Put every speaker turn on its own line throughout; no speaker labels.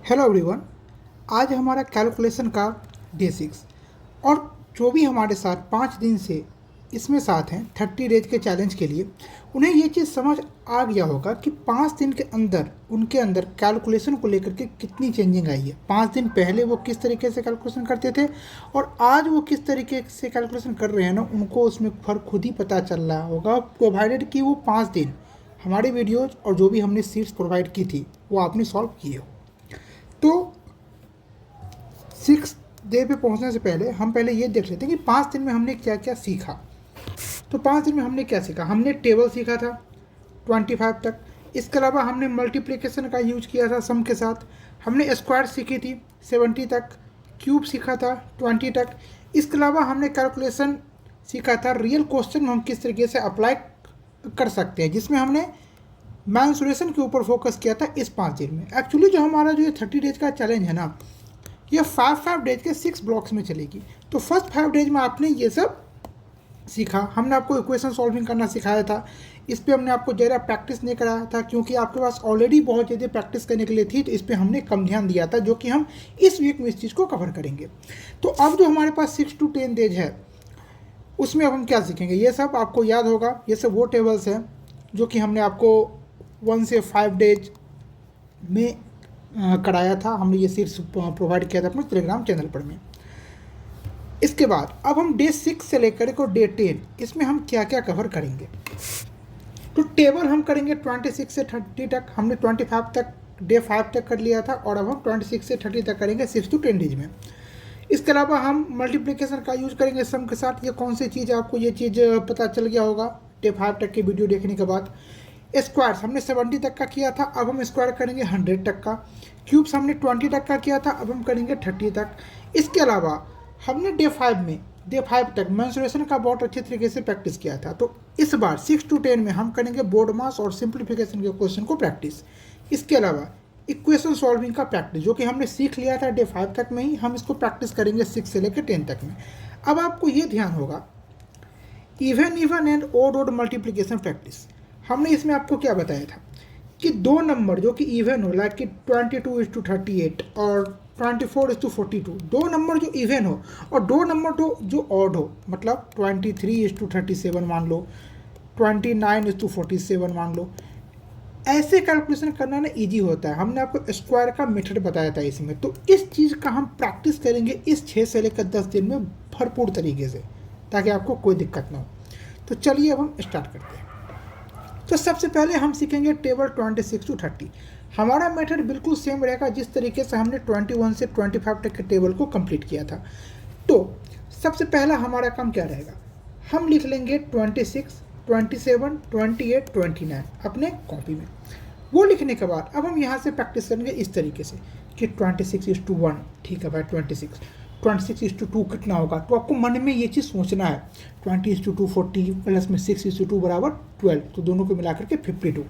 Hello everyone. आज हमारा calculation का डे 6 और जो भी हमारे साथ 5 दिन से इसमें साथ हैं 30 डेज के चैलेंज के लिए, उन्हें ये चीज़ समझ आ गया होगा कि 5 दिन के अंदर उनके अंदर कैलकुलेशन को लेकर के कितनी चेंजिंग आई है। 5 दिन पहले वो किस तरीके से कैलकुलेशन करते थे और आज वो किस तरीके से कैलकुलेशन कर रहे हैं ना, उनको उसमें फ़र्क खुद ही पता चल रहा होगा, प्रोवाइडेड कि वो 5 दिन हमारी वीडियोज़ और जो भी हमने सीट्स प्रोवाइड की थी वो आपने सॉल्व किए हो। तो 6 डे पे पहुंचने से पहले हम पहले ये देख लेते हैं कि 5 दिन में हमने क्या क्या सीखा। तो 5 दिन में हमने क्या सीखा? हमने टेबल सीखा था 25 तक। इसके अलावा हमने मल्टीप्लिकेशन का यूज किया था सम के साथ। हमने स्क्वायर सीखी थी 70 तक। क्यूब सीखा था 20 तक। इसके अलावा हमने कैलकुलेशन सीखा था रियल क्वेश्चन में हम किस तरीके से अप्लाई कर सकते हैं, जिसमें हमने मैंसुरेशन के ऊपर फोकस किया था इस 5 दिन में। एक्चुअली जो हमारा जो ये 30 डेज का चैलेंज है ना, ये 5 डेज के 6 ब्लॉक्स में चलेगी। तो फर्स्ट 5 डेज में आपने ये सब सीखा। हमने आपको इक्वेशन सॉल्विंग करना सिखाया था। इस पर हमने आपको ज़्यादा प्रैक्टिस नहीं कराया था क्योंकि आपके पास ऑलरेडी बहुत ज़्यादा प्रैक्टिस करने के लिए थी, तो इस पर हमने कम ध्यान दिया था, जो कि हम इस वीक में इस चीज़ को कवर करेंगे। तो अब जो हमारे पास 6 to 10 डेज है, उसमें अब हम क्या सीखेंगे, ये सब आपको याद होगा। ये सब वो टेबल्स हैं जो कि हमने आपको 1 से 5 डेज में कराया था। हमने ये सीट्स प्रोवाइड किया था अपने टेलीग्राम चैनल पर में। इसके बाद अब हम डे 6 से लेकर के डे 10, इसमें हम क्या क्या कवर करेंगे। तो टेबल हम करेंगे 26 से 30 तक। हमने 25 तक डे 5 तक कर लिया था और अब हम 26 से 30 तक करेंगे 6 to 10 डेज में। इसके अलावा हम मल्टीप्लिकेशन का यूज़ करेंगे सम के साथ। ये कौन सी चीज़, आपको ये चीज़ पता चल गया होगा डे 5 तक की वीडियो देखने के बाद। स्क्वायर्स हमने 70 तक का किया था, अब हम स्क्वायर करेंगे 100 तक का। क्यूब्स हमने 20 तक का किया था, अब हम करेंगे 30 तक। इसके अलावा हमने डे 5 तक मेंसुरेशन का बहुत अच्छे तरीके से प्रैक्टिस किया था। तो इस बार 6 to 10 में हम करेंगे बोर्ड मास और सिंप्लीफिकेशन के क्वेश्चन को प्रैक्टिस। इसके अलावा इक्वेशन सॉल्विंग का प्रैक्टिस, जो कि हमने सीख लिया था डे 5 तक में ही, हम इसको प्रैक्टिस करेंगे 6 से लेकर 10 तक में। अब आपको ये ध्यान होगा even and odd multiplication practice. हमने इसमें आपको क्या बताया था कि दो नंबर जो कि इवन हो, लाइक कि 22:38 और 24:42, दो नंबर जो इवन हो और दो नंबर जो ऑड हो, मतलब 23:37 मान लो, 29:47 मान लो। ऐसे कैलकुलेशन करना ना ईजी होता है। हमने आपको स्क्वायर का मेथड बताया था इसमें। तो इस चीज़ का हम प्रैक्टिस करेंगे इस 6 से लेकर 10 दिन में भरपूर तरीके से, ताकि आपको कोई दिक्कत ना हो। तो चलिए अब हम स्टार्ट करते हैं। तो सबसे पहले हम सीखेंगे टेबल 26 to 30। हमारा मेथड बिल्कुल सेम रहेगा जिस तरीके से हमने 21 से 25 तक के टेबल को कंप्लीट किया था। तो सबसे पहला हमारा काम क्या रहेगा, हम लिख लेंगे 26, 27, 28, 29 अपने कॉपी में। वो लिखने के बाद अब हम यहाँ से प्रैक्टिस करेंगे इस तरीके से कि 26:1, ठीक है भाई, 26:2 कितना होगा। तो आपको मन में ये चीज़ सोचना है, 20:2 40 प्लस में 6:2 बराबर 12, तो दोनों को मिलाकर के 52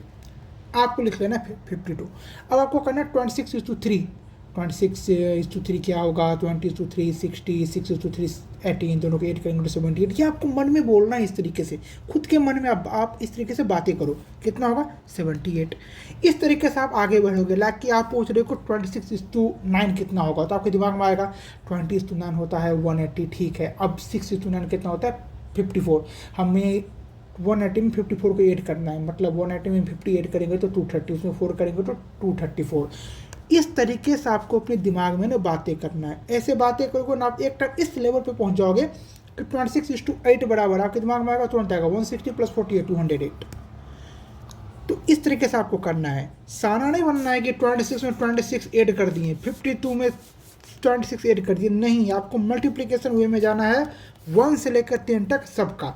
आपको लिख लेना है 52। अब आपको करना है 26:3, 26:3 क्या होगा, 20:3 60, 6:3 18, दोनों को 8 करेंगे तो 78। ये आपको मन में बोलना है इस तरीके से, खुद के मन में आप इस तरीके से बातें करो, कितना होगा 78। इस तरीके से आप आगे बढ़ोगे। लाइक कि आप पूछ रहे हो 26:9 कितना होगा, तो आपके दिमाग में आएगा 20:9 होता है 180, ठीक है। अब 6:9 कितना होता है 54। हमें 180 में 54 को ऐड करना है, मतलब 180 में 50 ऐड करेंगे तो 230, उसमें 4 करेंगे तो 234। इस तरीके से आपको अपने दिमाग में ना बातें करना है। ऐसे बातें करोगे ना, आप एक टाइम इस लेवल पे पहुंच जाओगे कि 26:8 बराबर आपके दिमाग में आएगा, तुरंत आएगा 160 + 48 208। तो इस तरीके से आपको करना है। साना नहीं बनना है कि 26 में 26 ऐड कर दिए, 52 में 26 ऐड कर दिए, नहीं। आपको मल्टीप्लिकेशन वे में जाना है 1 से लेकर 10 तक सबका।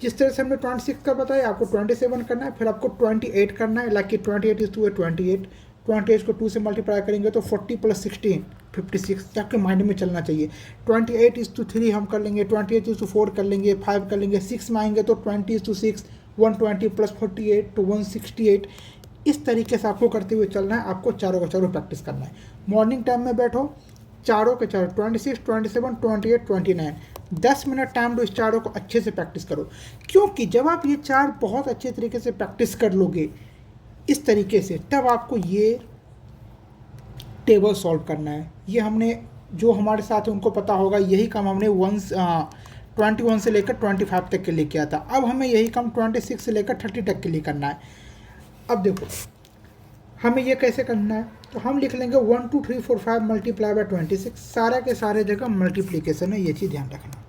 जिस तरह से हमने 26 का बताया, आपको 27 करना है, फिर आपको 28 करना है। लाइक 28 = 28, 28 को 2 से मल्टीप्लाई करेंगे तो 40 + 16 56, आपके माइंड में चलना चाहिए। 28:3 हम कर लेंगे, 28:4 कर लेंगे, 5 कर लेंगे, 6 में आएंगे तो 20:6 120 + 48 तो 168। इस तरीके से आपको करते हुए चलना है। आपको चारों का चारों प्रैक्टिस करना है। मॉर्निंग टाइम में बैठो, चारों के चारों 26, 27, 28, 29 10 मिनट टाइम दो, इस चारों को अच्छे से प्रैक्टिस करो। क्योंकि जब आप ये चार बहुत अच्छे तरीके से प्रैक्टिस कर लोगे इस तरीके से, तब आपको ये टेबल सॉल्व करना है। ये हमने, जो हमारे साथ है उनको पता होगा, यही काम हमने 21 से लेकर 25 तक के लिए किया था। अब हमें यही काम 26 से लेकर 30 तक के लिए करना है। अब देखो हमें ये कैसे करना है, तो हम लिख लेंगे 1 2 3 4 5 मल्टीप्लाई बाय 26। सारा के सारे जगह मल्टीप्लीकेशन है, ये चीज़ ध्यान रखना,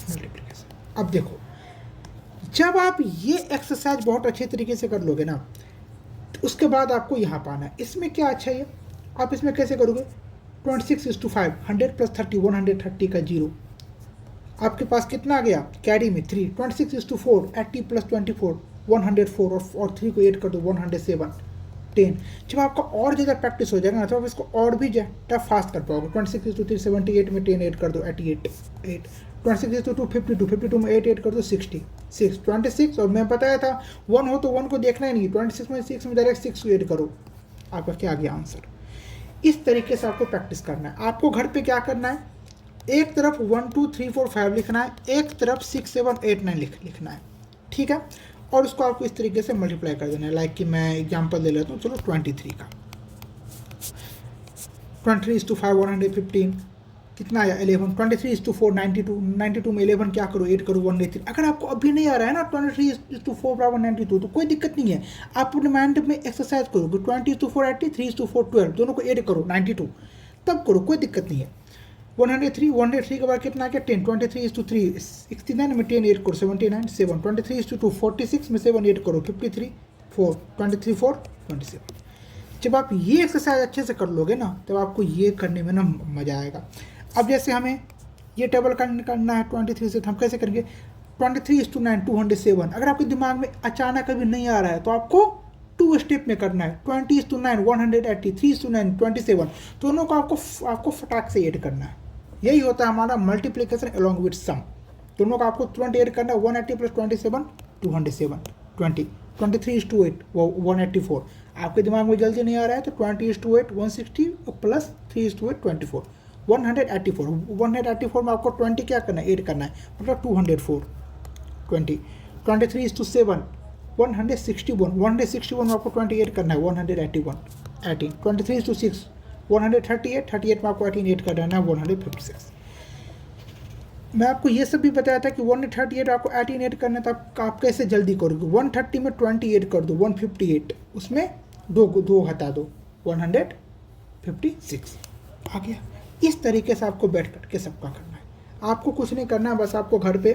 मल्टीप्लीकेशन। अब देखो जब आप ये एक्सरसाइज बहुत अच्छे तरीके से कर लोगे ना, तो उसके बाद आपको यहाँ पाना है। इसमें क्या अच्छा है, आप इसमें कैसे करोगे, 26:5, 100 + 30, 130 का 0। आपके पास कितना आ गया, कैरी में 3, 26:4, 80 + 24, 104, और 3 को 8 कर दो, 107, 10। जब आपका और ज़्यादा प्रैक्टिस हो जाएगा ना, तो आप इसको और भी ज़्यादा फास्ट कर पाओगे। 26:3, 78 में 10 8 कर दो, 88, 8। 26:2, 52, 52 में 8 8 कर दो, 60, 6, 26। और मैं बताया था 1 हो तो 1 को देखना ही नहीं, 26 में 6 में डायरेक्ट 6 को 8 करो, आपका क्या आ गया आंसर। इस तरीके से आपको प्रैक्टिस करना है। आपको घर पे क्या करना है, एक तरफ 1 2 3 4 5 लिखना है, एक तरफ 6 7 8 9 लिखना है, ठीक है। और उसको आपको इस तरीके से मल्टीप्लाई कर देना है। लाइक कि मैं एग्जांपल दे लेता हूँ, चलो 23 का 23:5, 115 कितना आया 11, 23:4, 92, 92 में 11 क्या करो 8 करो, 183। अगर आपको अभी नहीं आ रहा है ना 23:4 बराबर 92, तो कोई दिक्कत नहीं है, आप अपने माइंड में एक्सरसाइज करोगे, 20:4 80, 3:4 12, दोनों को ऐड करो 92, तब करो, कोई दिक्कत नहीं है। 103 के बाद कितना आ गया 10, 23:3, 69 में 10 8 करो, 79, 7, 23:2, 46 में 7 8 करो, 53, 4, 23 4, 27। जब आप ये एक्सरसाइज अच्छे से कर लोगे ना, तब आपको ये करने में ना मज़ा आएगा। अब जैसे हमें ये टेबल करना है 23 से, तो हम कैसे करेंगे, 23:9, 207। अगर आपके दिमाग में अचानक कभी नहीं आ रहा है, तो आपको 2 स्टेप में करना है, 20:9, 180, 3:9, 27। दोनों को आपको फटाक से ऐड करना है। यही होता है हमारा मल्टीप्लिकेशन अलॉन्ग विथ सम। दोनों का आपको तुरंत ऐड करना है, 180 + 27, 207, 20, 23:8, 184। आपके दिमाग में जल्दी नहीं आ रहा है, तो 20:8, 160 + 3:8, 24, 184। 184 में आपको 20 क्या करना है, ऐड करना है, मतलब 204, 20, 23:7, 161, 161 में आपको 20 ऐड करना है, 181, 18, 23:6, 138, 38 में आपको 18 ऐड करना है, 156। मैं आपको ये सब भी बताया था कि 138 आपको 18 ऐड करना था, आप कैसे जल्दी करोगे, 130 में 20 ऐड कर दो, 158, उसमें दो हटा दो, 156 आ गया। इस तरीके से आपको बैठ करके सबका करना है। आपको कुछ नहीं करना है, बस आपको घर पे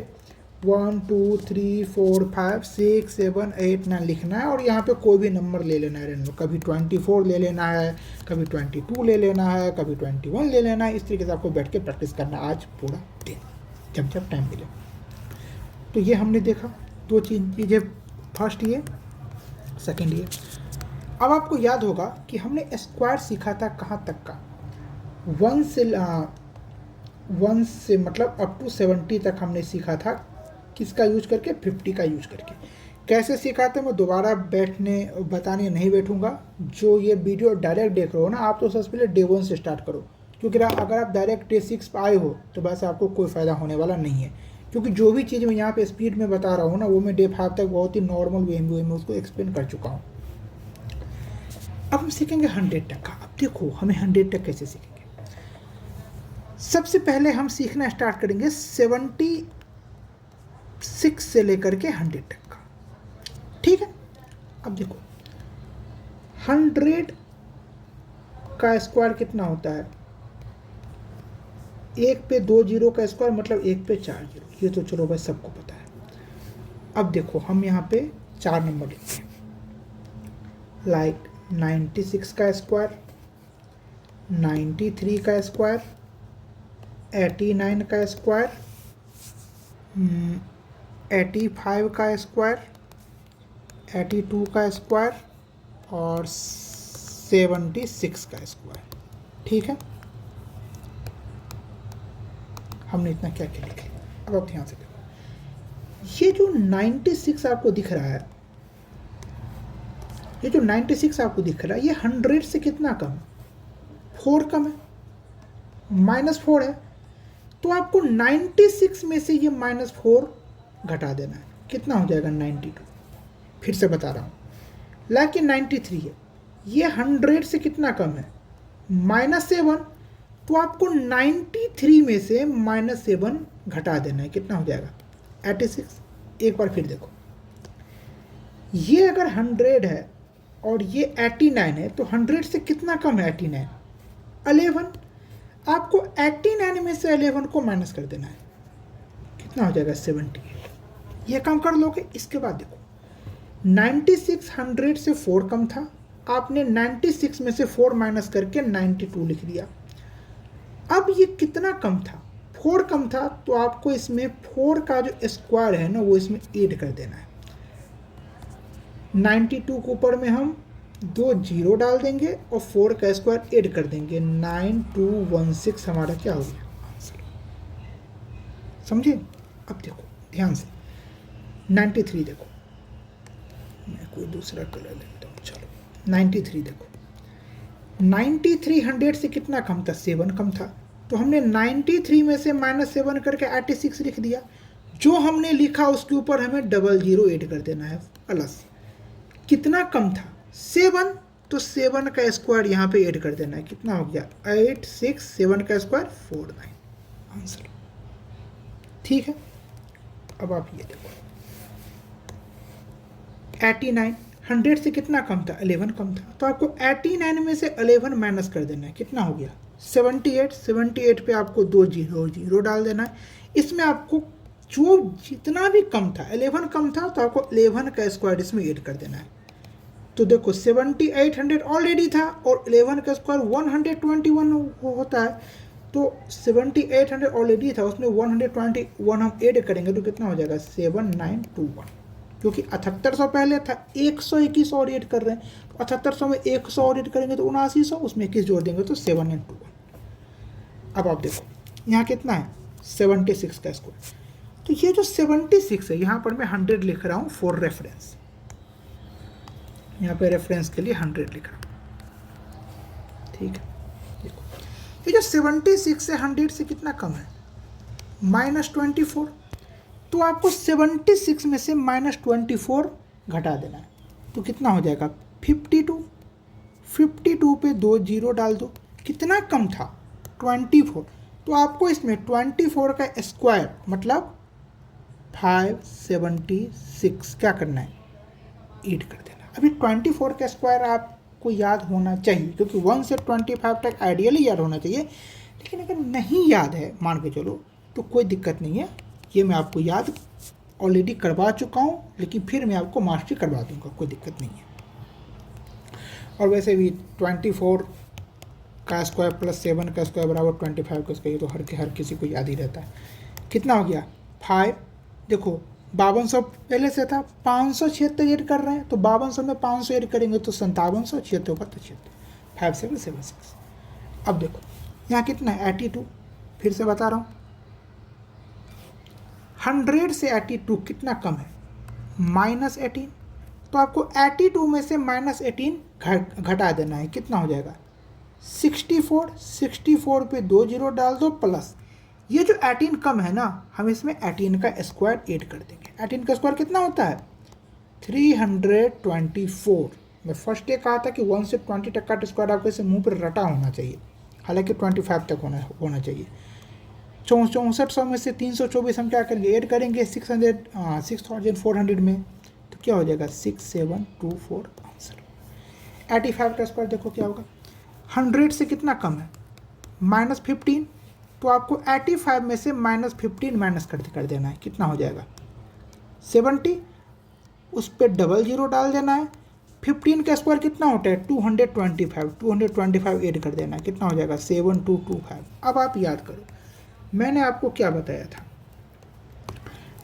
1 2 3 4 5 6 7 8 9 लिखना है, और यहाँ पे कोई भी नंबर ले लेना है रेंडम, कभी 24 ले लेना है, कभी 22 ले लेना है, कभी 21 ले लेना है। इस तरीके से आपको बैठ के प्रैक्टिस करना है आज पूरा दिन, जब टाइम मिले। तो ये हमने देखा 2 चीज़ें, फर्स्ट ये, सेकेंड ये। अब आपको याद होगा कि हमने स्क्वायर सीखा था कहाँ तक का, 1 से मतलब अप टू 70 तक हमने सीखा था, किसका यूज करके, 50 का यूज करके। कैसे सीखा था मैं दोबारा बताने नहीं बैठूंगा। जो ये वीडियो डायरेक्ट देख रहे हो ना, आप तो सबसे पहले डे 1 से स्टार्ट करो, क्योंकि अगर आप डायरेक्ट डे 6 पर आए हो तो बस आपको कोई फ़ायदा होने वाला नहीं है, क्योंकि जो भी चीज़ मैं यहाँ पे स्पीड में बता रहा हूँ ना, वो मैं डे 5 तक बहुत ही नॉर्मल वे में उसको एक्सप्लेन कर चुका हूँ। अब हम सीखेंगे 100 तक का। अब देखो हमें 100 तक कैसे सीखेंगे। सबसे पहले हम सीखना स्टार्ट करेंगे 76 से लेकर के 100 तक का, ठीक है। अब देखो 100 का स्क्वायर कितना होता है, 1 पे 2 जीरो का स्क्वायर मतलब 1 पे 4 जीरो, ये तो चलो भाई सबको पता है। अब देखो हम यहाँ पे 4 नंबर लिखते हैं, लाइक 96 का स्क्वायर, 93 का स्क्वायर, 89 का स्क्वायर, 85 का स्क्वायर, 82 का स्क्वायर और 76 का स्क्वायर, ठीक है। हमने इतना क्या क्या लिखा। अब आप ध्यान से देखो, ये जो 96 आपको दिख रहा है, ये जो 96 आपको दिख रहा है, ये 100 से कितना कम, 4 कम है, -4 है। तो आपको 96 में से ये -4 घटा देना है, कितना हो जाएगा 92। फिर से बता रहा हूँ, लाइक 93 है, ये 100 से कितना कम है, -7, तो आपको 93 में से -7 घटा देना है, कितना हो जाएगा 86। एक बार फिर देखो, ये अगर 100 है और ये 89 है तो 100 से कितना कम है 89, 11। आपको 89 में से 11 को माइनस कर देना है, कितना हो जाएगा 78। ये काम कर लोगे। इसके बाद देखो 96 100 से 4 कम था, आपने 96 में से 4 माइनस करके 92 लिख दिया। अब ये कितना कम था, 4 कम था, तो आपको इसमें 4 का जो स्क्वायर है ना वो इसमें ऐड कर देना है। 92 के ऊपर में हम 2 जीरो डाल देंगे और 4 का स्क्वायर ऐड कर देंगे, 9216 हमारा क्या हो गया आंसर। समझे? अब देखो ध्यान से 93 देखो, मैं कोई दूसरा कलर लेता हूँ, चलो 93 देखो, 93 100 से कितना कम था, 7 कम था, तो हमने 93 में से -7 करके 86 लिख दिया। जो हमने लिखा उसके ऊपर हमें 00 ऐड कर देना है प्लस। कितना कम था 7, तो 7 का स्क्वायर यहाँ पे ऐड कर देना है, कितना हो गया 86, 7 का स्क्वायर 49 आंसर। ठीक है, अब आप ये देखो 89 100 से कितना कम था, 11 कम था, तो आपको 89 में से 11 माइनस कर देना है, कितना हो गया 78। 78 पे आपको 2 जीरो डाल देना है। इसमें आपको जो जितना भी कम था, 11 कम था, तो आपको 11 का स्क्वायर इसमें ऐड कर देना है। तो देखो 7800 ऑलरेडी था और 11 का स्क्वायर 121 होता है, तो 7800 ऑलरेडी था, उसमें 121 हम ऐड करेंगे तो कितना हो जाएगा 7921, क्योंकि 7800 पहले था, 121 और ऐड कर रहे हैं, तो 7800 में 100 और ऐड करेंगे तो 7900, उसमें 21 जोड़ देंगे तो 791। अब आप देखो यहाँ कितना है 76 का स्क्वायर, तो ये जो 76 है यहाँ पर मैं 100 लिख रहा हूँ फॉर रेफरेंस, यहाँ पे रेफरेंस के लिए 100 लिख रहा हूँ। ठीक है, देखो ये जो 76 से 100 से कितना कम है, -24, तो आपको 76 में से -24 घटा देना है, तो कितना हो जाएगा 52। 52 पे 2 जीरो डाल दो, कितना कम था 24, तो आपको इसमें 24 का स्क्वायर मतलब 576 क्या करना है, ऐड कर देना। अभी 24 का स्क्वायर आपको याद होना चाहिए, क्योंकि 1 से 25 तक आइडियली याद होना चाहिए, लेकिन अगर नहीं याद है मान के चलो तो कोई दिक्कत नहीं है, ये मैं आपको याद ऑलरेडी करवा चुका हूँ, लेकिन फिर मैं आपको मास्टरी करवा दूंगा, कोई दिक्कत नहीं है। और वैसे भी 24 का स्क्वायर प्लस 7 का स्क्वायर बराबर 25 का स्क्वायर, तो हर किसी को याद ही रहता है। कितना हो गया 5, देखो 5200 पहले से था, 576 ऐड कर रहे हैं, तो 5200 में 500 ऐड करेंगे तो 5700, 76 का तो 5776। अब देखो यहाँ कितना है 82, फिर से बता रहा हूँ 100 से 82 कितना कम है, -18, तो आपको 82 में से -18 घटा देना है, कितना हो जाएगा 64। 64 पे 2 जीरो डाल दो प्लस, ये जो 18 कम है ना, हम इसमें 18 का स्क्वायर ऐड कर देंगे। 18 का स्क्वायर कितना होता है 324। मैं फर्स्ट डे कहा था कि 1 से 20 तक का स्क्वायर आपको इसे मुंह पर रटा होना चाहिए, हालांकि 25 तक होना चाहिए। 6400 में से 324 हम क्या करेंगे, ऐड करेंगे 6400 में, तो क्या हो जाएगा 6724 आंसर। 85 का स्क्वायर देखो क्या होगा, 100 से कितना कम है -15, तो आपको 85 में से -15 माइनस कर देना है, कितना हो जाएगा 70, उस पर 00 डाल देना है। 15 का स्क्वायर कितना होता है 225 ऐड कर देना है, कितना हो जाएगा 7225। अब आप याद करो मैंने आपको क्या बताया था,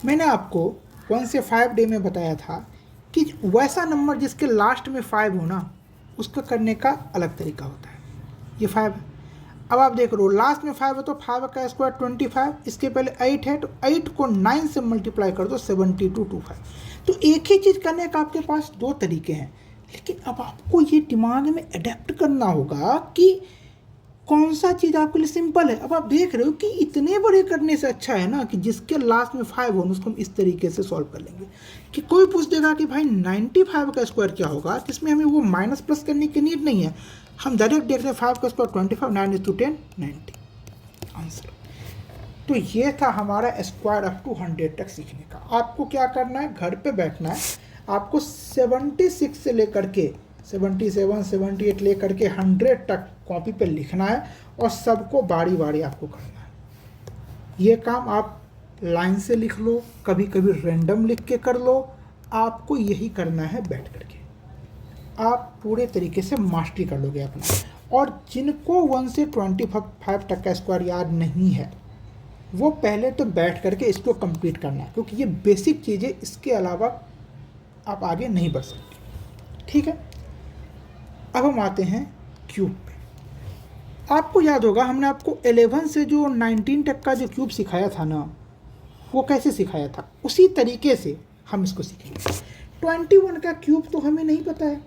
मैंने आपको 1 से 5 डे में बताया था कि वैसा नंबर जिसके लास्ट में 5 हो ना, उसका करने का अलग तरीका होता है। ये 5 है, अब आप देख रहे हो लास्ट में 5 है, तो 5 का स्क्वायर 25, इसके पहले 8 है, तो 8 को 9 से मल्टीप्लाई कर दो 7225। तो एक ही चीज़ करने का आपके पास 2 तरीके हैं, लेकिन अब आपको ये दिमाग में अडेप्ट करना होगा कि कौन सा चीज़ आपके लिए सिंपल है। अब आप देख रहे हो कि इतने बड़े करने से अच्छा है ना कि जिसके लास्ट में 5 हो उसको हम इस तरीके से सॉल्व कर लेंगे कि कोई पूछ देगा कि भाई 95 का स्क्वायर क्या होगा, जिसमें हमें वो माइनस प्लस करने की नीड नहीं है, हम डायरेक्ट देख रहे हैं 5 का स्क्वायर 25, 9 × 10 90 आंसर। तो ये था हमारा स्क्वायर अप टू 100 तक सीखने का। आपको क्या करना है, घर पे बैठना है, आपको 76 से लेकर के 77 78 लेकर के 100 तक कॉपी पे लिखना है और सबको बारी बारी आपको करना है। ये काम आप लाइन से लिख लो, कभी कभी रैंडम लिख के कर लो, आपको यही करना है बैठ करके। आप पूरे तरीके से मास्टरी कर लोगे अपना। और जिनको 1 से 25 तक का स्क्वायर याद नहीं है वो पहले तो बैठ करके इसको कंप्लीट करना है, क्योंकि ये बेसिक चीज़ें, इसके अलावा आप आगे नहीं बढ़ सकते। ठीक है, अब हम आते हैं क्यूब पे। आपको याद होगा हमने आपको 11 से जो 19 तक का जो क्यूब सिखाया था ना, वो कैसे सिखाया था, उसी तरीके से हम इसको सीखेंगे। 21 का क्यूब तो हमें नहीं पता है,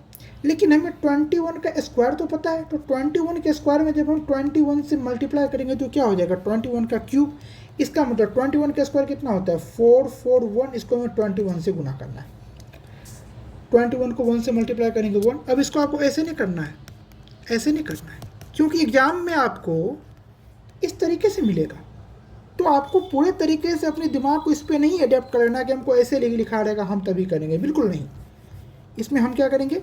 लेकिन हमें 21 का स्क्वायर तो पता है। तो 21 के स्क्वायर में जब हम 21 से मल्टीप्लाई करेंगे तो क्या हो जाएगा, 21 का क्यूब। इसका मतलब 21 का स्क्वायर कितना होता है, 441, इसको हमें 21 से गुना करना है। 21 को 1 से मल्टीप्लाई करेंगे 1। अब इसको आपको ऐसे नहीं करना है, ऐसे नहीं करना है, क्योंकि एग्जाम में आपको इस तरीके से मिलेगा। तो आपको पूरे तरीके से अपने दिमाग को इस पर नहीं अडेप्ट करना कि हमको ऐसे लिखा रहेगा हम तभी करेंगे, बिल्कुल नहीं। इसमें हम क्या करेंगे,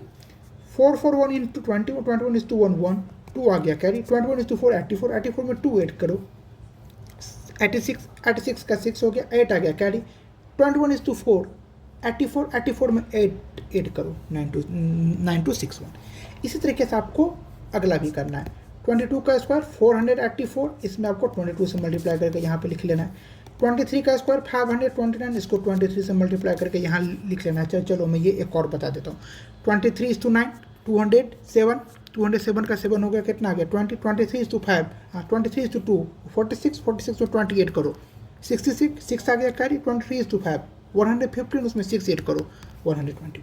441 इंटू 21 इज टू 1 1, 2 आ गया कैरी, 21 इज टू 4 84, 84 में 2 ऐड करो, 86 का 6 हो गया, 8 आ गया कैरी, 21 इज टू 4 84, 84 में 8 ऐड करो, 9261। इसी तरीके से आपको अगला भी करना है। 22 का स्क्वायर 484, इसमें आपको 22 से मल्टीप्लाई करके यहाँ पे लिख लेना है। 23 का स्क्वायर 529, इसको 23 से मल्टीप्लाई करके यहाँ लिख लेना है। चलो मैं ये एक और बता देता हूँ। 23 इज टू 9, 207 का 7 हो गया, कितना आ गया 20, 23 इज टू 5, हाँ 23 इज टू 2, 46 में 28 करो, 6 आ गया कैरी, 23 इज टू 5, 115, उसमें 6 ऐड करो, 121।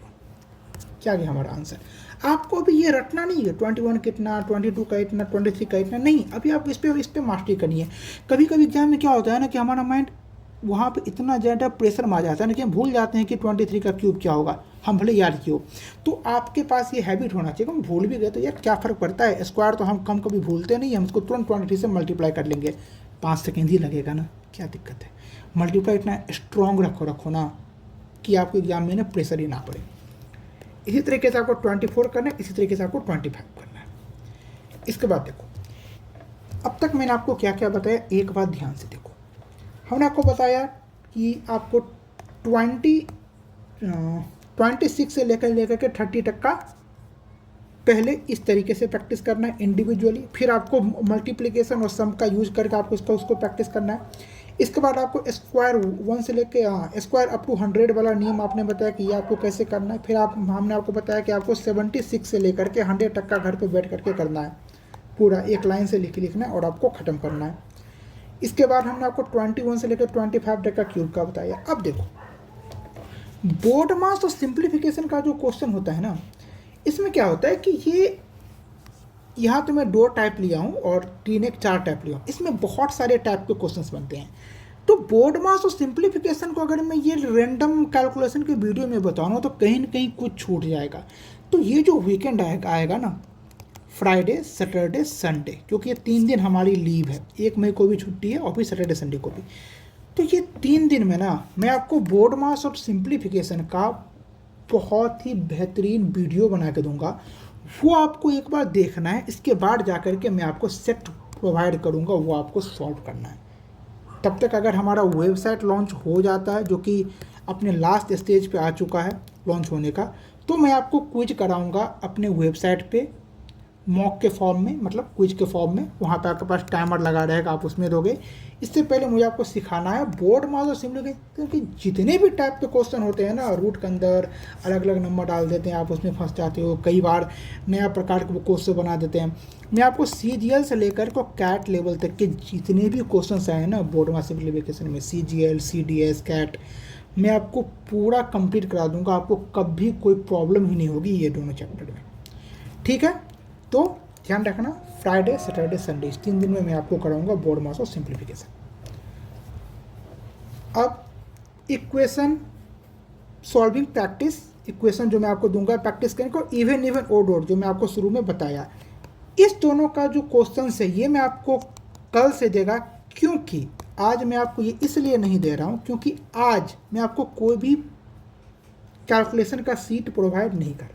क्या गया हमारा आंसर। आपको अभी ये रटना नहीं है 21 कितना, 22 का इतना, 23 का इतना नहीं, अभी आप इस पे मास्टरी करनी है। कभी कभी एग्जाम में क्या होता है ना कि हमारा माइंड वहाँ पे इतना ज़्यादा प्रेशर में आ जाता है ना कि हम भूल जाते हैं कि 23 का क्यूब क्या होगा, हम भले याद किए हो। तो आपके पास ये हैबिट होना चाहिए, हम भूल भी गए तो यार क्या फ़र्क पड़ता है, स्क्वायर तो हम कम कभी भूलते नहीं, हम इसको तुरंत 23 से मल्टीप्लाई कर लेंगे, 5 सेकेंड ही लगेगा ना, क्या दिक्कत है। मल्टीप्लाई इतना स्ट्रॉन्ग रखो ना कि आपको एग्जाम में ना प्रेशर ही ना पड़े। इसी तरीके से आपको 24 करना है, इसी तरीके से आपको 25 करना है। इसके बाद देखो, अब तक मैंने आपको क्या क्या बताया, एक बात ध्यान से देखो। हमने आपको बताया कि आपको 26 से लेकर के 30 तक का पहले इस तरीके से प्रैक्टिस करना है इंडिविजुअली, फिर आपको मल्टीप्लिकेशन और सम का यूज करके आपको उसको प्रैक्टिस करना है। इसके बाद आपको स्क्वायर 1 से लेके स्क्वायर अप टू 100 वाला नियम आपने बताया कि ये आपको कैसे करना है। फिर हमने आपको बताया कि आपको 76 से लेकर के 100 तक का घर पे बैठ करके करना है, पूरा एक लाइन से लिखना है और आपको ख़त्म करना है। इसके बाद हमने आपको 21 से लेकर 25 तक का क्यूब का बताया। अब देखो, बोर्ड मास और सिंप्लीफिकेशन का जो क्वेश्चन होता है ना, इसमें क्या होता है कि ये यहाँ तो मैं 2 टाइप लिया हूँ और 3 एक 4 टाइप लिया हूँ, इसमें बहुत सारे टाइप के क्वेश्चंस बनते हैं। तो बोर्ड मास और सिंप्लीफिकेशन को अगर मैं ये रैंडम कैलकुलेशन के वीडियो में बताऊँ तो कहीं ना कहीं कुछ छूट जाएगा। तो ये जो वीकेंड आएगा ना, फ्राइडे सैटरडे संडे, क्योंकि ये 3 दिन हमारी लीव है, 1 मई को भी छुट्टी है और फिर सैटरडे संडे को भी। तो ये 3 दिन में ना मैं आपको बोर्ड मास और सिंप्लीफिकेशन का बहुत ही बेहतरीन वीडियो बना के दूंगा, वो आपको एक बार देखना है। इसके बाद जा कर के मैं आपको सेट प्रोवाइड करूंगा, वो आपको सॉल्व करना है। तब तक अगर हमारा वेबसाइट लॉन्च हो जाता है, जो कि अपने लास्ट स्टेज पे आ चुका है लॉन्च होने का, तो मैं आपको क्विज कराऊंगा अपने वेबसाइट पे मॉक के फॉर्म में, मतलब क्विज के फॉर्म में। वहाँ पे आपके पास टाइमर लगा रहेगा, आप उसमें दोगे। इससे पहले मुझे आपको सिखाना है बोर्ड मास और सिंप्लीफिकेशन, क्योंकि जितने भी टाइप के क्वेश्चन होते हैं ना, रूट के अंदर अलग अलग नंबर डाल देते हैं, आप उसमें फंस जाते हो, कई बार नया प्रकार के वो क्वेश्चन बना देते हैं। मैं आपको CGL से लेकर को कैट लेवल तक के जितने भी क्वेश्चन आए ना बोर्ड मास सिंप्लीफिकेशन में, CGL CDS कैट, मैं आपको पूरा कंप्लीट करा दूंगा। आपको कभी कोई प्रॉब्लम ही नहीं होगी ये दोनों चैप्टर में, ठीक है। तो ध्यान रखना, फ्राइडे, सैटरडे, संडे, इस 3 दिन में मैं आपको कराऊंगा बोर्ड मास और सिंप्लीफिकेशन। अब इक्वेशन सॉल्विंग प्रैक्टिस, इक्वेशन जो मैं आपको दूंगा प्रैक्टिस करने को, इवन ओड ओड जो मैं आपको शुरू में बताया, इस दोनों का जो क्वेश्चन है ये मैं आपको कल से देगा, क्योंकि आज मैं आपको ये इसलिए नहीं दे रहा हूँ क्योंकि आज मैं आपको कोई भी कैलकुलेशन का सीट प्रोवाइड नहीं कर रहा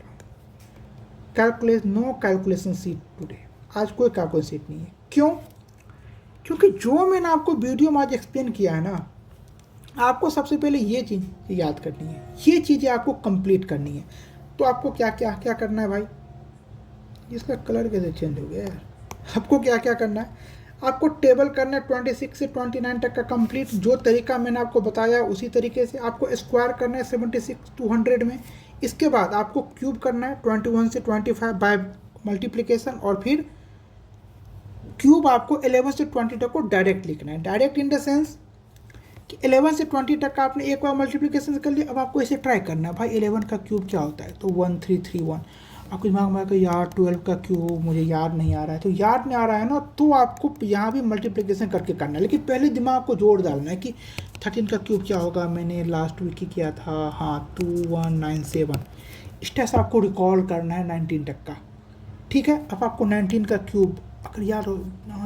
हूँ। नो कैलकुलेशन सीट टुडे, आज कोई कैलकुलेशन सीट नहीं है। क्यों? क्योंकि जो मैंने आपको वीडियो में आज एक्सप्लेन किया है ना, आपको सबसे पहले ये चीज़ याद करनी है, ये चीज़ें आपको कंप्लीट करनी है। तो आपको क्या क्या क्या करना है भाई, इसका कलर कैसे चेंज हो गया यार। आपको क्या क्या करना है, आपको टेबल करना है 26 से 29 तक का कंप्लीट, जो तरीका मैंने आपको बताया उसी तरीके से। आपको स्क्वायर करना है 76 to 100 में। इसके बाद आपको क्यूब करना है 21 से 25 बाय मल्टीप्लिकेशन, और फिर क्यूब आपको 11 से 20 तक को डायरेक्ट लिखना है। डायरेक्ट इन द सेंस कि 11 से 20 तक का आपने एक बार मल्टीप्लिकेशन कर लिया, अब आपको इसे ट्राई करना है, भाई 11 का क्यूब क्या होता है, तो 1331। आपको दिमाग में आएगा यार 12 का क्यूब मुझे याद नहीं आ रहा है, तो याद नहीं आ रहा है ना, तो आपको यहाँ भी मल्टीप्लिकेशन करके करना है, लेकिन पहले दिमाग को जोड़ डालना है कि 13 का क्यूब क्या होगा, मैंने लास्ट वीक ही किया था, हाँ 2197। इस तरह से आपको रिकॉल करना है 19 तक का, ठीक है। अब आपको 19 का क्यूब, अगर यार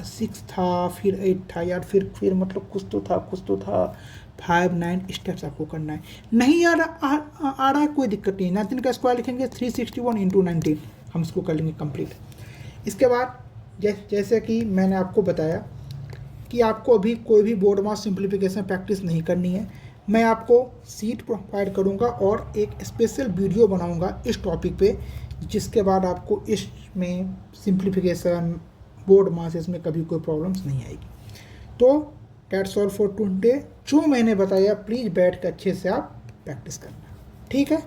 6 था फिर 8 था यार, फिर मतलब कुछ तो था 5 9, स्टेप से आपको करना है। नहीं यार आ रहा है कोई दिक्कत नहीं, 19 का स्क्वायर लिखेंगे 361 इंटू 19, हम इसको कर लेंगे कंप्लीट। इसके बाद जैसे कि मैंने आपको बताया कि आपको अभी कोई भी बोर्ड मास सिंप्लीफिकेशन प्रैक्टिस नहीं करनी है, मैं आपको सीट प्रोवाइड करूँगा और एक स्पेशल वीडियो बनाऊँगा इस टॉपिक पे, जिसके बाद आपको इसमें सिंप्लीफिकेशन बोर्ड मास इसमें कभी कोई प्रॉब्लम्स नहीं आएगी। तो दैट्स ऑल फॉर टुडे। जो मैंने बताया प्लीज़ बैठ कर अच्छे से आप प्रैक्टिस करना, ठीक है।